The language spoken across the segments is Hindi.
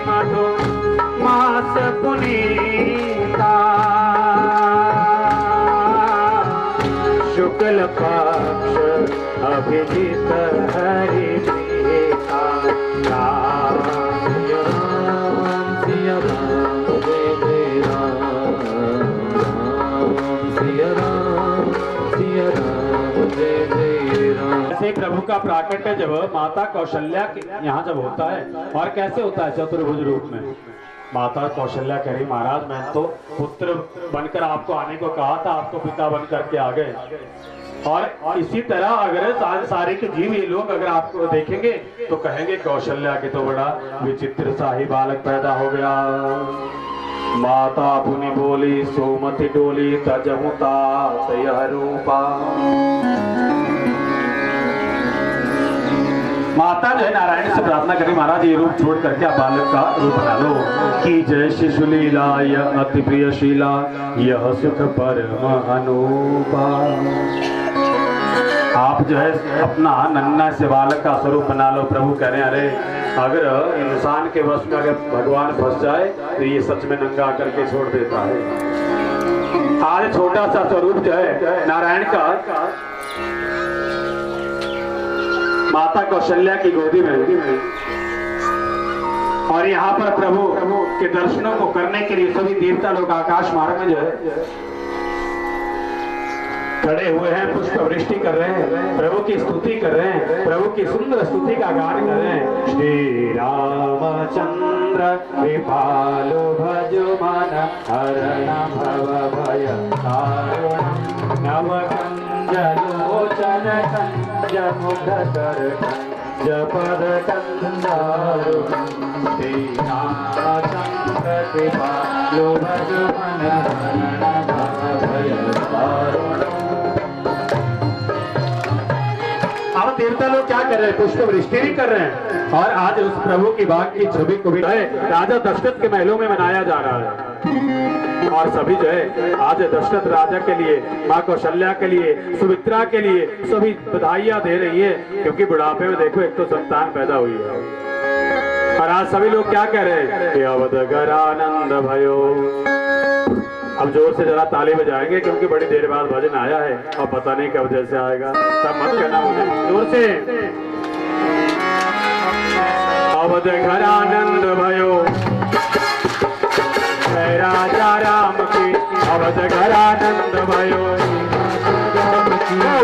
मधु मास पुनीता शुक्ल पक्ष अभिजित हरि प्रीता सिया राम सिया राम जय जय राम सिया राम सिया राम जय जय राम। ऐसे प्रभु का प्राकट्य जब माता कौशल्या यहाँ जब होता है, और कैसे होता है चतुर्भुज रूप में, माता कौशल्या कह रही महाराज मैं तो पुत्र बनकर आपको आने को कहा था, आपको पिता बन करके आ गए। और इसी तरह अगर सारे के जीव ये लोग अगर आपको देखेंगे तो कहेंगे कौशल्या के तो बड़ा विचित्र सा ही बालक पैदा हो गया। माता पुनि बोली सोमति डोली तजमुता तयह रूपा। माता जो है नारायण से प्रार्थना करी महाराज ये रूप छोड़ करके आप बालक का रूप बना लो। कि जय शिशु लीला यह अति प्रिय शीला यह सुख परम अनुपा। आप जो है अपना नन्ना से बालक का स्वरूप बना लो। प्रभु कह रहे हैं अरे अगर इंसान के वश में अगर भगवान फंस जाए तो ये सच में नंगा करके छोड़ देता है। आज छोटा सा स्वरूप जो है नारायण का माता कौशल्या की गोदी में, और यहाँ पर प्रभु के दर्शनों को करने के लिए सभी देवता लोग आकाश मार्ग में जो है खड़े हुए हैं, पुष्प वृष्टि कर रहे हैं, प्रभु की स्तुति कर रहे हैं, प्रभु की सुंदर स्तुति का गान कर रहे हैं। श्री रामचंद्र कृपालु भजो मन हरण भव भय नव कंज लोचन कंज मुख कर कंज पद कंजारु। श्री रामचंद्र कृपालु भजो मन हरण भव भय। अब देवता लोग क्या कर रहे हैं, पुष्प वृष्टि भी कर रहे हैं। और आज उस प्रभु की बाग की छवि को भी राजा दशरथ के महलों में मनाया जा रहा है। और सभी जो है आज दशरथ राजा के लिए, माँ कौशल्या के लिए, सुमित्रा के लिए सभी बधाइयां दे रही है, क्योंकि बुढ़ापे में देखो एक तो संतान पैदा हुई है। और आज सभी लोग क्या कह रहे हैं, अवधगरानंद भयो। अब जोर से जरा ताली बजाएंगे क्योंकि बड़ी देर बाद भजन आया है और पता नहीं कब जैसे आएगा, तब मत कहना मुझे, जोर से। अवध घर आनंद भयो जय राजा राम की। अवध घर आनंद भयो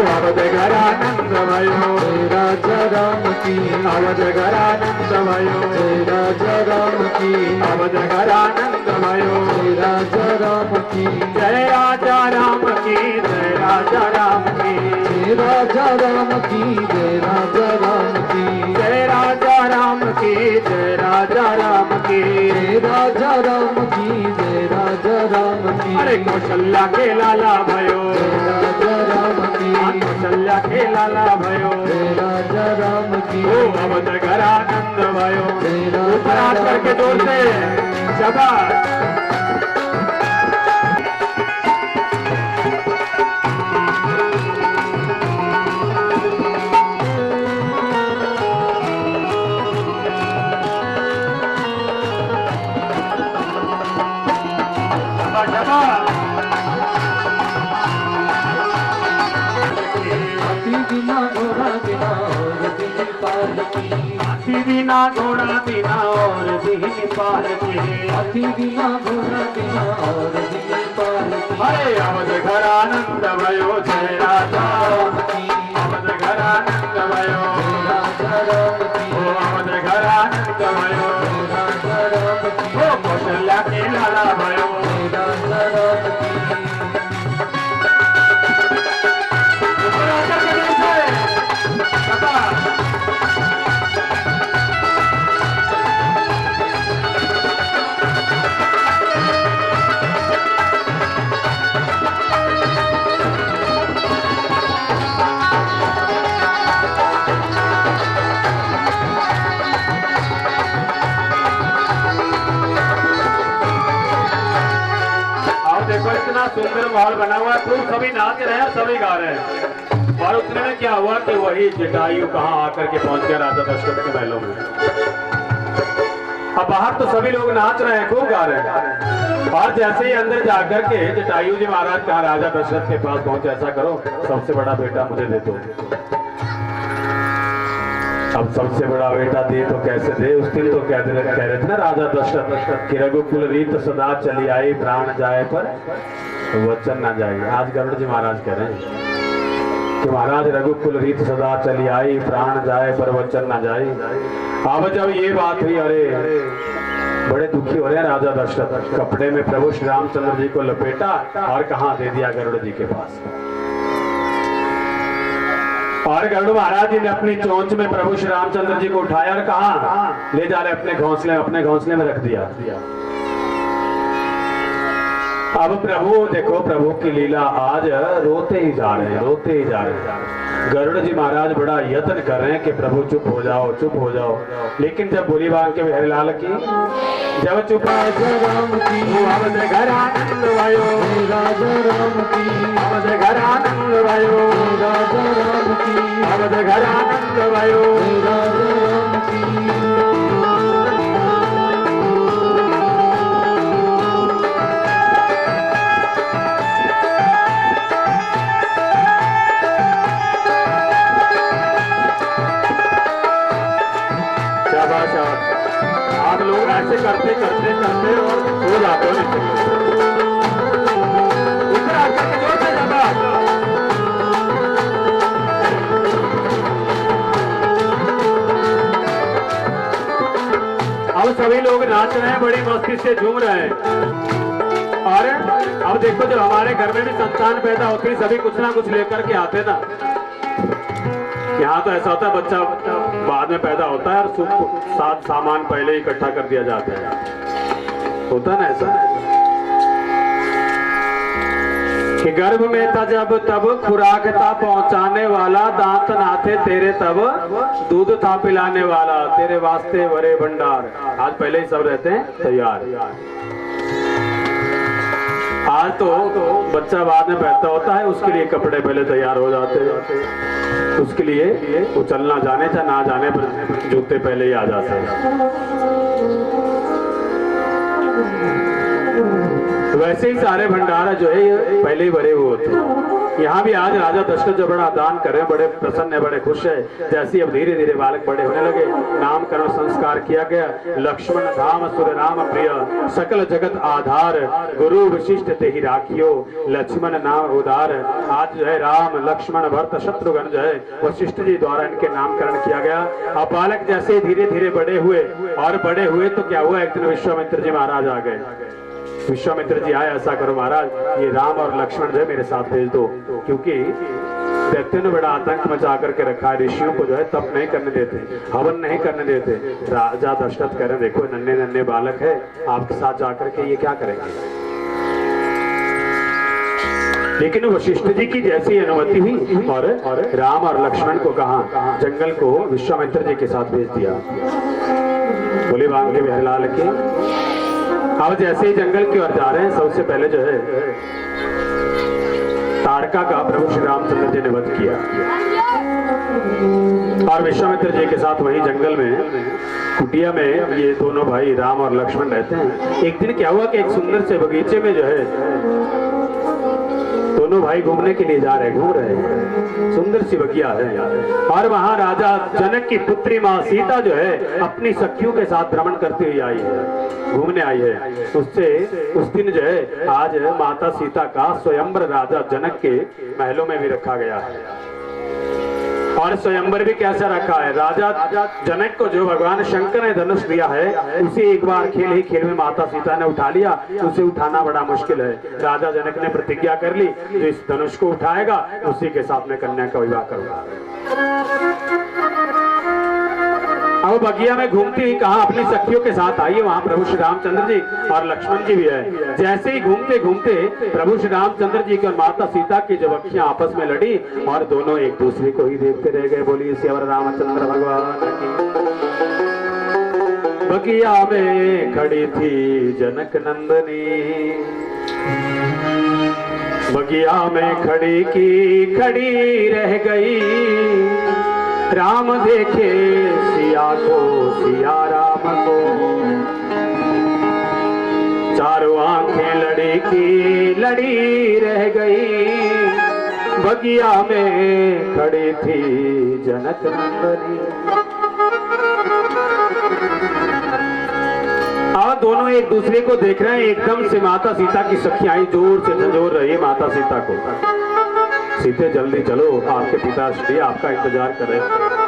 अवध घर आनंद भयो राजा राम की। अवध घर आनंद भयो राजा राम की। अवध घर आनंद भयो राजा राम की। जय राजा राम की जय राजा राम की। जय राजा राम की जय राजा राम की। जय राजा राम की जय राजा राम की। जय राजा राम की जय राजा राम की। अरे कौशल्या के लाला भयो राजा राम की। कौशल्या के लाला भयो राजा राम की। ओ अवध घर आनंद भयो। ऊपर हाथ करके जोर से शाबाश। बिना घोड़ा बिना और दिन पार के। हाथी बिना घोड़ा बिना और दिन पार के। अरे अवध घर आनंद भयो जय राजा राम की। अवध घर आनंद भयो राजा राम की। ओ अवध घर आनंद भयो राजा राम की। ओ कौशल्या के लाला भयो राजा राम की। सुंदर माहौल बना हुआ है, खूब सभी नाच रहे हैं, सभी गा रहे हैं। और उतने में क्या हुआ कि वही जटायु कहाँ आकर के पहुंच गया राजा दशरथ के महलों में। अब बाहर तो सभी लोग नाच रहे हैं, खूब गा रहे हैं, और जैसे ही अंदर जाकर के जटायु जी महाराज कहा राजा दशरथ के पास पहुंचे, ऐसा करो सबसे बड़ा बेटा मुझे दे दो। अब सबसे बड़ा बेटा दे तो कैसे दे, उस दिन तो कह रहे थे ना राजा दशरथ कि रघुकुल रीत सदा चली आई, प्राण जाए पर वचन ना जाए। आज गरुड़ जी महाराज कह रहे हैं कि महाराज रघुकुल रीत सदा चली आई, प्राण जाए पर वचन ना जाए। अब जब ये बात हुई, अरे बड़े दुखी हो रहे हैं राजा दशरथ, कपड़े में प्रभु श्री रामचंद्र जी को लपेटा और कहाँ दे दिया गरुड़ जी के पास। और गरुड़ महाराज जी ने अपनी चोंच में प्रभु श्री रामचंद्र जी को उठाया और कहा ले जा रहे अपने घोंसले में रख दिया। अब प्रभु देखो, प्रभु की लीला, आज रोते ही जा रहे हैं। गरुड़ जी महाराज बड़ा यत्न कर रहे हैं कि प्रभु चुप हो जाओ, लेकिन जब बोली बांग के बिहारीलाल की जब चुप राम की अवध घर आनंद भयो, राजा राम की अवध घर आनंद भयो, राजा राम की अवध घर आनंद भयो, राजा राम की आप लोग ऐसे करते और सो जाते हो ऊपर आकर के जोर से जाता। अब सभी लोग नाच रहे हैं, बड़ी मस्ती से झूम रहे हैं। और अब देखो जब हमारे घर में भी संतान पैदा होती है, सभी कुछ ना कुछ लेकर के आते ना। यहाँ तो ऐसा होता है बच्चा बाद में पैदा होता है और साथ सामान पहले ही इकट्ठा कर दिया जाता है, होता है ना ऐसा कि गर्भ में था जब तब खुराक था पहुंचाने वाला, दांत ना थे तेरे तब दूध था पिलाने वाला, तेरे वास्ते बड़े भंडार। आज पहले ही सब रहते हैं तैयार। आज तो बच्चा बाद में पैदा होता है, उसके लिए कपड़े पहले तैयार हो जाते हैं, उसके लिए वो चलना जाने चाहे ना जाने पर जूते पहले ही आ जाते हैं। वैसे ही सारे भंडारा जो है पहले ही भरे हुए होते हैं। यहाँ भी आज राजा दशरथ जो बड़ा दान कर रहे हैं, बड़े प्रसन्न है, बड़े खुश है। जैसे अब धीरे धीरे बालक बड़े होने लगे, नामकरण संस्कार किया गया। लक्ष्मण धाम सुर राम प्रिय, सकल जगत आधार, गुरु विशिष्ट ते ही राखियो, लक्ष्मण नाम उदार। आज जो है राम लक्ष्मण भरत शत्रुघ्न जो है वशिष्ठ जी द्वारा इनके नामकरण किया गया। अब बालक जैसे धीरे धीरे बड़े हुए तो क्या हुआ, एक दिन विश्वामित्र जी महाराज आ गए। विश्वामित्र जी आए, ऐसा करो महाराज, ये राम और लक्ष्मण जो है मेरे साथ भेज दो, क्योंकि दैत्यों ने बड़ा आतंक मचा करके रखा है। ऋषियों को जो है तप नहीं करने देते, हवन नहीं करने देते। राजा दशरथ कह रहे देखो नन्हे नन्हे बालक है, आपके साथ जाकर के ये क्या करेंगे। लेकिन वशिष्ठ जी की जैसी अनुमति हुई और राम और लक्ष्मण को कहा जंगल को विश्वामित्र जी के साथ भेज दिया। बोले बांग के बिहारीलाल के। अब जैसे ही जंगल की ओर जा रहे हैं, सबसे पहले जो है ताड़का का प्रभु श्री रामचंद्र जी ने वध किया और विश्वामित्र जी के साथ वही जंगल में कुटिया में ये दोनों भाई राम और लक्ष्मण रहते हैं। एक दिन क्या हुआ कि एक सुंदर से बगीचे में जो है दोनों भाई घूमने के लिए जा रहे घूम रहे हैं, सुंदर सी बगिया है और वहां राजा जनक की पुत्री माँ सीता जो है अपनी सखियों के साथ भ्रमण करती हुई आई है, घूमने आई है। उससे उस दिन जो है आज माता सीता का स्वयंवर राजा जनक के महलों में भी रखा गया है। और स्वयंवर भी कैसा रखा है, राजा जनक को जो भगवान शंकर ने धनुष दिया है उसे एक बार खेल ही खेल में माता सीता ने उठा लिया। उसे उठाना बड़ा मुश्किल है। राजा जनक ने प्रतिज्ञा कर ली जो इस धनुष को उठाएगा उसी के साथ में कन्या का विवाह करूंगा। अब बगिया में घूमती ही कहा अपनी सखियों के साथ आई है। वहां प्रभु श्री रामचंद्र जी और लक्ष्मण जी भी है। जैसे ही घूमते घूमते प्रभु श्री रामचंद्र जी की और माता सीता की जब अखियां आपस में लड़ी और दोनों एक दूसरे को ही देखते रह गए। बोलिए श्यावर रामचंद्र भगवान की। बगिया में खड़ी थी जनक नंदनी, बगिया में खड़ी की खड़ी रह गई। राम देखे सिया को, सिया राम को, लड़ी की लड़ी रह गई, बगिया में खड़ी थी जनक नंदनी। अब दोनों एक दूसरे को देख रहे हैं, एकदम से माता सीता की सखियां जोर से झंझोर रही है माता सीता को, सीते जल्दी चलो, आपके पिताश्री आपका इंतजार कर रहे हैं।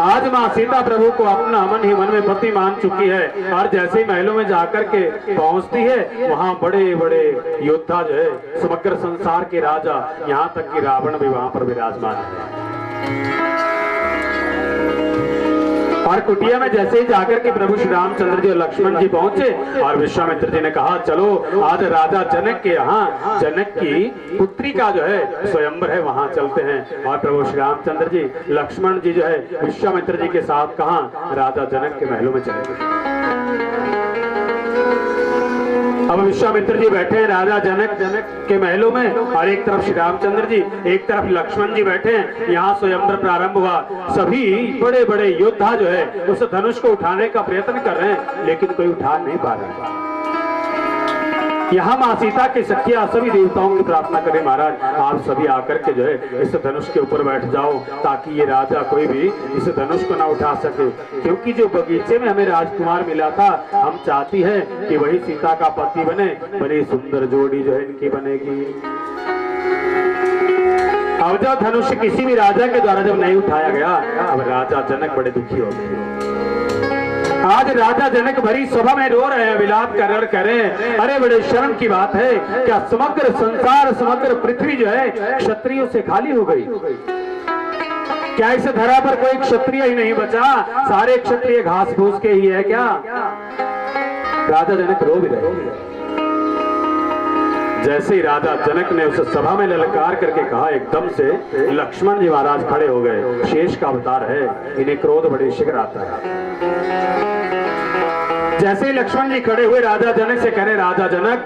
आज माँ सीता प्रभु को अपना मन ही मन में पति मान चुकी है, और जैसे ही महलों में जाकर के पहुंचती है, वहां बड़े बड़े योद्धा जो है, समग्र संसार के राजा, यहाँ तक कि रावण भी वहां पर विराजमान है। और कुटिया में जैसे ही जाकर के प्रभु श्री रामचंद्र जी और लक्ष्मण जी पहुंचे, और विश्वामित्र जी ने कहा चलो आज राजा जनक के यहाँ, जनक की पुत्री का जो है स्वयंवर है, वहां चलते हैं। और प्रभु श्री रामचंद्र जी लक्ष्मण जी जो है विश्वामित्र जी के साथ कहा राजा जनक के महलों में चले गए। अब विश्वामित्र जी बैठे हैं राजा जनक के महलों में, और एक तरफ श्री रामचंद्र जी, एक तरफ लक्ष्मण जी बैठे हैं। यहाँ स्वयंवर प्रारंभ हुआ, सभी बड़े बड़े योद्धा जो है उस धनुष को उठाने का प्रयत्न कर रहे हैं, लेकिन कोई उठा नहीं पा रहा। यहाँ माँ सीता की सखियां सभी देवताओं की प्रार्थना करें, महाराज आप सभी आकर के जो है इस धनुष के ऊपर बैठ जाओ, ताकि ये राजा कोई भी इस धनुष को ना उठा सके, क्योंकि जो बगीचे में हमें राजकुमार मिला था, हम चाहती है कि वही सीता का पति बने, बड़ी सुंदर जोड़ी जो है इनकी बनेगी। अब जब धनुष किसी भी राजा के द्वारा जब नहीं उठाया गया, अब राजा जनक बड़े दुखी हो गए। आज राजा जनक भरी सभा में रो रहे हैं, विलाप कर रहे हैं, अरे बड़े शर्म की बात है, क्या समग्र संसार समग्र पृथ्वी जो है क्षत्रियों से खाली हो गई? क्या इस धरा पर कोई क्षत्रिय ही नहीं बचा? सारे क्षत्रिय घास फूस के ही है क्या? राजा जनक रो भी रहे। जैसे ही राजा जनक ने उस सभा में ललकार करके कहा, एकदम से लक्ष्मण जी महाराज खड़े हो गए। शेष का अवतार है, इन्हें क्रोध बड़े शीघ्र आता है। जैसे ही लक्ष्मण जी खड़े हुए, राजा जनक से कह रहे, राजा जनक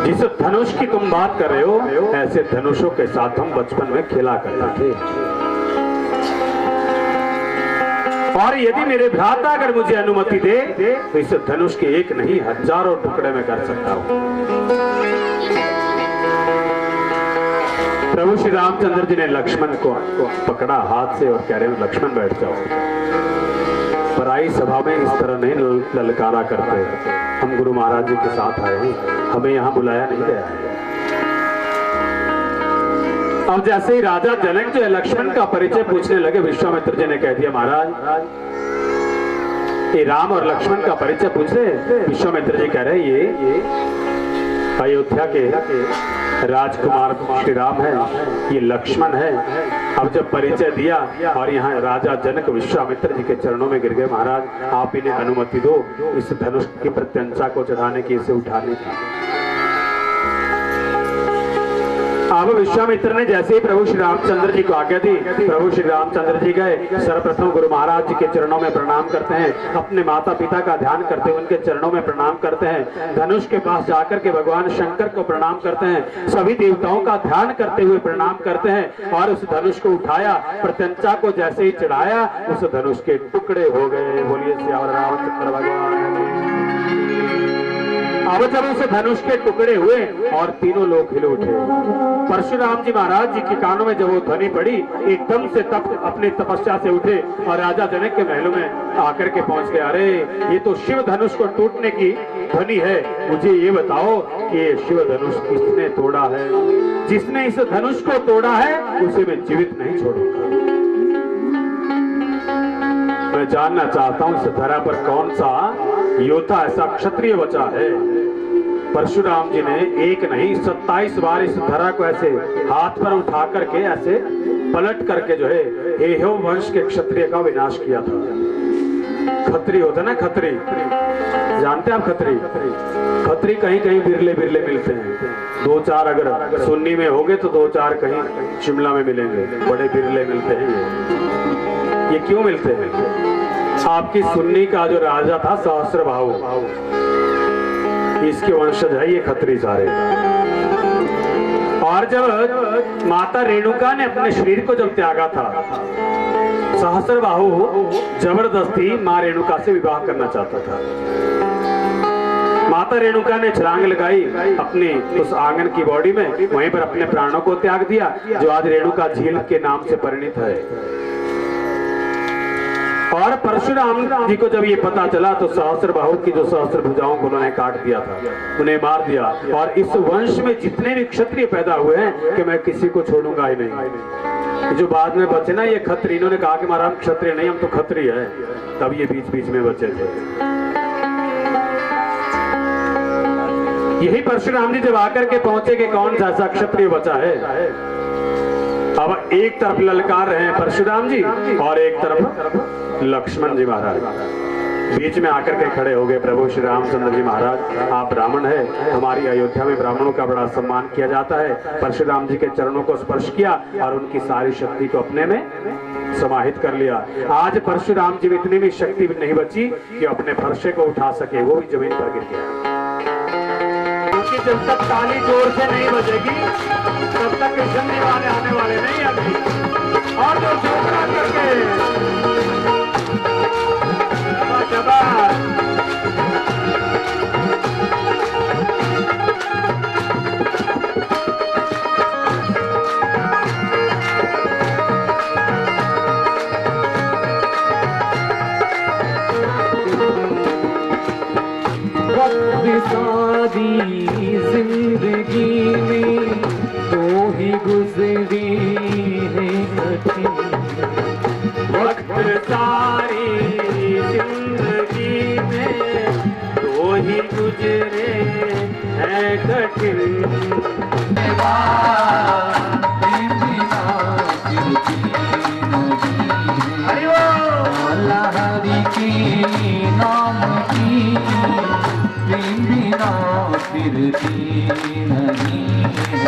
जिस धनुष की तुम बात कर रहे हो, ऐसे धनुषों के साथ हम बचपन में खेला करते थे, और यदि मेरे भ्राता अगर मुझे अनुमति दे तो इस धनुष के एक नहीं हजारों टुकड़े में कर सकता हूं। प्रभु श्री रामचंद्र जी ने लक्ष्मण को पकड़ा हाथ से और कह रहे हैं लक्ष्मण बैठ जाओ, पराई सभा में इस तरह नहीं ललकारा करते, हम गुरु महाराज जी के साथ आए हैं, हमें यहाँ बुलाया नहीं गया है। अब जैसे ही राजा जनक जो है लक्ष्मण का परिचय पूछने लगे, विश्वामित्र जी ने कह दिया महाराज ये राम और लक्ष्मण का परिचय पूछ रहे। विश्वामित्र जी कह रहे ये अयोध्या के राजकुमार श्री राम है, ये लक्ष्मण है। अब जब परिचय दिया और यहाँ राजा जनक विश्वामित्र जी के चरणों में गिर गए, महाराज आप इन्हें अनुमति दो इस धनुष की प्रत्यंचा को चढ़ाने की, इसे उठाने की। अब विश्वामित्र ने जैसे ही प्रभु श्री रामचंद्र जी को आज्ञा दी, प्रभु श्री रामचंद्र जी गए, सर्वप्रथम गुरु महाराज जी के चरणों में प्रणाम करते हैं, अपने माता पिता का ध्यान करते हुए उनके चरणों में प्रणाम करते हैं, धनुष के पास जाकर के भगवान शंकर को प्रणाम करते हैं, सभी देवताओं का ध्यान करते हुए प्रणाम करते हैं, और उस धनुष को उठाया, प्रत्यंचा को जैसे ही चढ़ाया, उस धनुष के टुकड़े हो गए। बोलिए श्याम रामचंद्र भगवान। अब जब उस धनुष के टुकड़े हुए और तीनों लोग हिल उठे, परशुराम जी महाराज जी के कानों में जब वो ध्वनि पड़ी, एकदम से तप अपनी तपस्या से उठे और राजा जनक के महलों में आकर के पहुंच गए। अरे ये तो शिव धनुष को टूटने की ध्वनि है, मुझे ये बताओ कि ये शिव धनुष किसने तोड़ा है? जिसने इस धनुष को तोड़ा है उसे मैं जीवित नहीं छोड़ूंगा। मैं जानना चाहता हूं इस धरा पर कौन सा योद्धा ऐसा क्षत्रिय बचा है। परशुराम जी ने एक नहीं 27 बार इस धरा को ऐसे हाथ पर उठा करके ऐसे पलट करके जो है हेहो वंश के क्षत्रिय का विनाश किया था। खत्री होता ना, खत्री जानते हैं आप? खत्री खत्री कहीं कहीं बिरले बिरले मिलते हैं, 2-4 अगर सुन्नी में होंगे तो 2-4 कहीं शिमला में मिलेंगे, बड़े बिरले मिलते हैं। ये क्यों मिलते हैं? आपकी सुन्नी का जो राजा था सहस्त्रबाहु, इसके वंशज है ये खत्री सारे। और जब माता रेणुका ने अपने शरीर को जब त्यागा था सहस्त्रबाहु जबरदस्ती मां रेणुका से विवाह करना चाहता था। माता रेणुका ने छलांग लगाई अपनी उस आंगन की बॉडी में, वहीं पर अपने प्राणों को त्याग दिया, जो आज रेणुका झील के नाम से परिणित है। और परशुराम जी को जब ये पता चला तो सहस्त्रबाहु की जो सहस्त्र भुजाओं को उन्होंने काट दिया था, उन्हें मार दिया। और इस वंश में जितने भी क्षत्रिय पैदा हुए हैं कि मैं किसी को छोड़ूंगा ही नहीं। जो बाद में बचे ना ये क्षत्रिय, इन्होंने कहा कि महाराज क्षत्रिय नहीं, हम तो क्षत्रिय है, तब ये बीच बीच में बचे थे। यही परशुराम जी जब आकर के पहुंचे कि कौन सा ऐसा क्षत्रिय बचा है। अब एक तरफ ललकार रहे हैं परशुराम जी और एक तरफ लक्ष्मण जी महाराज। बीच में आकर के खड़े हो गए प्रभु श्री रामचंद्र जी महाराज, आप ब्राह्मण है, हमारी अयोध्या में ब्राह्मणों का बड़ा सम्मान किया जाता है। परशुराम जी के चरणों को स्पर्श किया और उनकी सारी शक्ति को अपने में समाहित कर लिया। आज परशुराम जी में इतनी भी शक्ति नहीं बची कि अपने फरसे को उठा सके, वो भी जमीन पर गिर गया। जब तक ताली जोर से नहीं बजेगी तब तक कृष्ण जी वाले आने वाले नहीं आते। और जो छोकरा करके सारी जिंदगी में तो ही गुजरी है कठिन वक्त, सारी जिंदगी में तो ही गुजरे हैं कठिन। हरि के नाम की बिना फिरती नहीं है।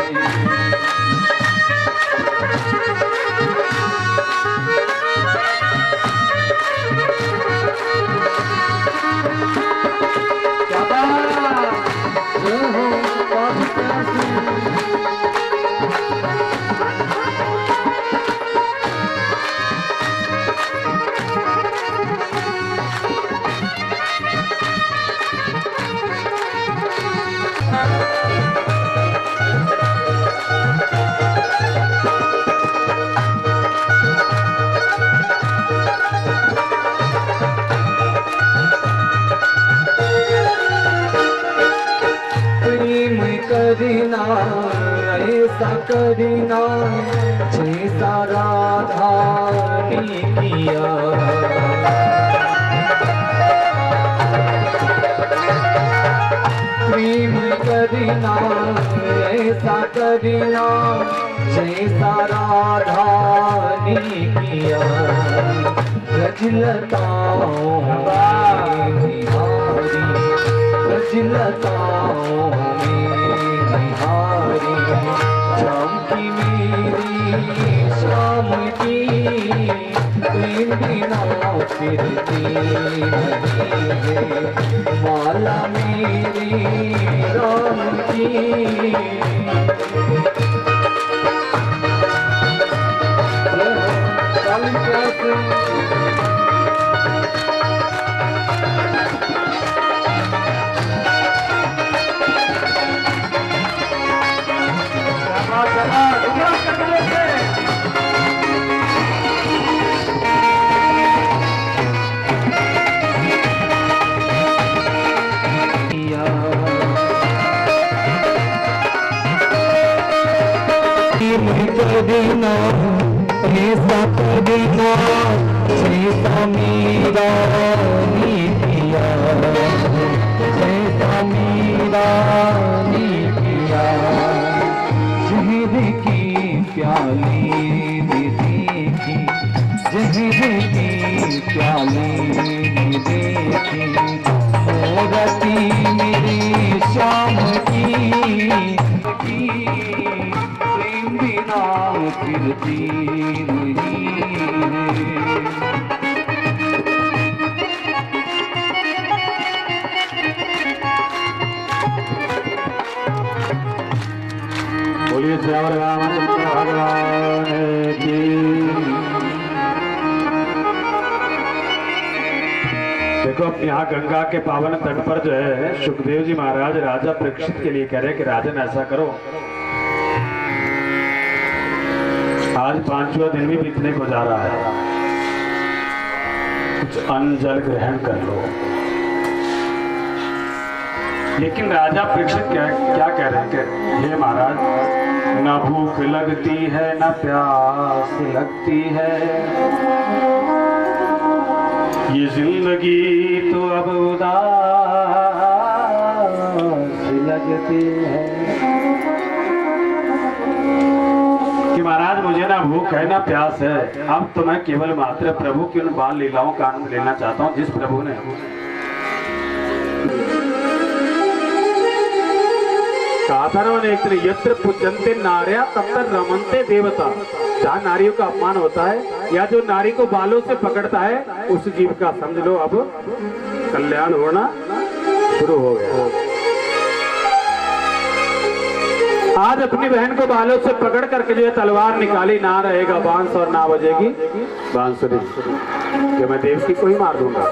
क्या बात हो करना ऐसा करना जैसा राधा ने किया। प्रेम करना ऐसा करना जैसा राधा ने किया। रजलताओं में निहारी, रजलताओं चमकी मेरी शाम की प्रेम बिना फिरती नहीं है। माला मेरी राम की करना ऐसा करना जैसा मेरा ने किया, जैसा मेरा ने किया। जहर की प्याली में देखी, जहर की प्याली में देखी। मोरती मेरी शाम की प्रेम बिना फिरती नहीं है। बोलिए श्याम रामचंद्र भगवान की। देखो अब यहाँ गंगा के पावन तट पर जो है सुखदेव जी महाराज राजा परीक्षित के लिए कह रहे कि राजन ऐसा करो, आज 5वां दिन भी बीतने को जा रहा है, कुछ अन्न जल ग्रहण कर लो। लेकिन राजा परीक्षित क्या कह रहे हैं कि हे महाराज, न भूख लगती है न प्यास लगती है, ये जिंदगी तो अब उदास लगती है। कि महाराज मुझे ना भूख है ना प्यास है, अब तो मैं केवल मात्र प्रभु की उन बाल लीलाओं का आनंद लेना चाहता हूँ जिस प्रभु ने कहा था ना उन्हें एक दिन, यत्र पूजन्ते नार्या तत्र रमन्ते देवता। जहाँ नारियों का अपमान होता है या जो नारी को बालों से पकड़ता है उस जीव का समझ लो अब कल्याण होना शुरू हो गया। आज अपनी बहन को बालों से पकड़ करके जो है तलवार निकाली, ना रहेगा बांस और ना बजेगी बांसुरी, कि मैं देव की को ही मार दूंगा।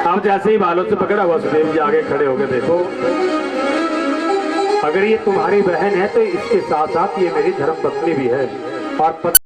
अब जैसे ही बालों से पकड़ा वसुदेव जी आगे खड़े हो गए, देखो अगर ये तुम्हारी बहन है तो इसके साथ साथ ये मेरी धर्मपत्नी भी है, और